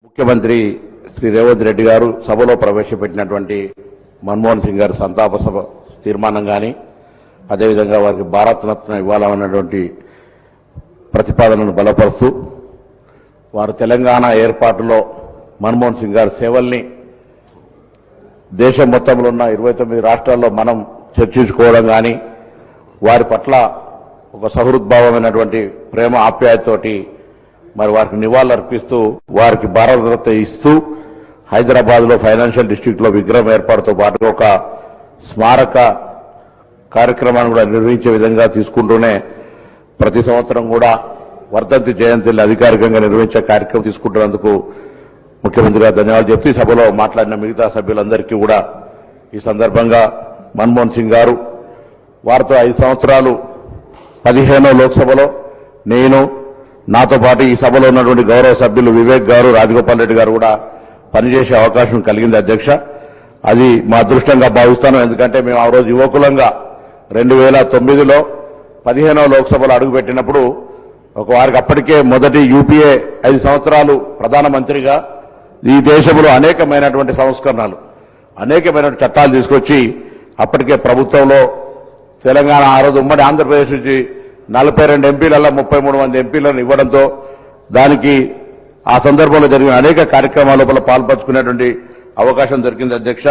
ముఖ్యమంత్రి శ్రీ రేవంత్ రెడ్డి గారు సభలో ప్రవేశపెట్టినటువంటి మన్మోహన్ సింగ్ గారి సంతాప సభ తీర్మానం కానీ అదేవిధంగా వారికి భారతరత్న ఇవ్వాలన్నటువంటి ప్రతిపాదనను బలపరుస్తూ వారు తెలంగాణ ఏర్పాటులో మన్మోహన్ సింగ్ గారి సేవల్ని దేశం మొత్తంలో ఉన్న 29 రాష్ట్రాల్లో మనం చర్చించుకోవడం కానీ వారి పట్ల ఒక సహృద్భావమైనటువంటి ప్రేమ ఆప్యాయతతోటి మరి వారికి నివాళులర్పిస్తూ వారికి భారతరత్న ఇస్తూ హైదరాబాద్లో ఫైనాన్షియల్ డిస్ట్రిక్ట్లో విగ్రహం ఏర్పాటుతో పాటు ఒక స్మారక కార్యక్రమాన్ని కూడా నిర్వహించే విధంగా తీసుకుంటూనే ప్రతి సంవత్సరం కూడా వర్ధంతి జయంతిని అధికారికంగా నిర్వహించే కార్యక్రమం తీసుకుంటున్నందుకు ముఖ్యమంత్రి గారు ధన్యవాదాలు చెప్తూ సభలో మాట్లాడిన మిగతా సభ్యులందరికీ కూడా ఈ సందర్భంగా మన్మోహన్ సింగ్ గారు వారితో 5 సంవత్సరాలు 15వ లోక్సభలో నేను నాతో పాటు ఈ సభలో ఉన్నటువంటి గౌరవ సభ్యులు వివేక్ గారు రాజగోపాల్ రెడ్డి గారు కూడా పనిచేసే అవకాశం కలిగింది అధ్యక్ష. అది మా అదృష్టంగా భావిస్తాను. ఎందుకంటే మేము ఆ రోజు యువకులంగా 2009లో 15వ లోక్సభలో అడుగుపెట్టినప్పుడు ఒక వారికి అప్పటికే మొదటి యూపీఏ 5 సంవత్సరాలు ప్రధానమంత్రిగా ఈ దేశంలో అనేకమైనటువంటి సంస్కరణలు అనేకమైనటువంటి చట్టాలు తీసుకొచ్చి అప్పటికే ప్రభుత్వంలో తెలంగాణ ఆ రోజు ఉమ్మడి ఆంధ్రప్రదేశ్ నుంచి 42 ఎంపీలలో 33 మంది ఎంపీలను ఇవ్వడంతో దానికి ఆ సందర్భంలో జరిగిన అనేక కార్యక్రమాల లోపల పాల్పంచుకునేటువంటి అవకాశం దొరికింది అధ్యక్ష.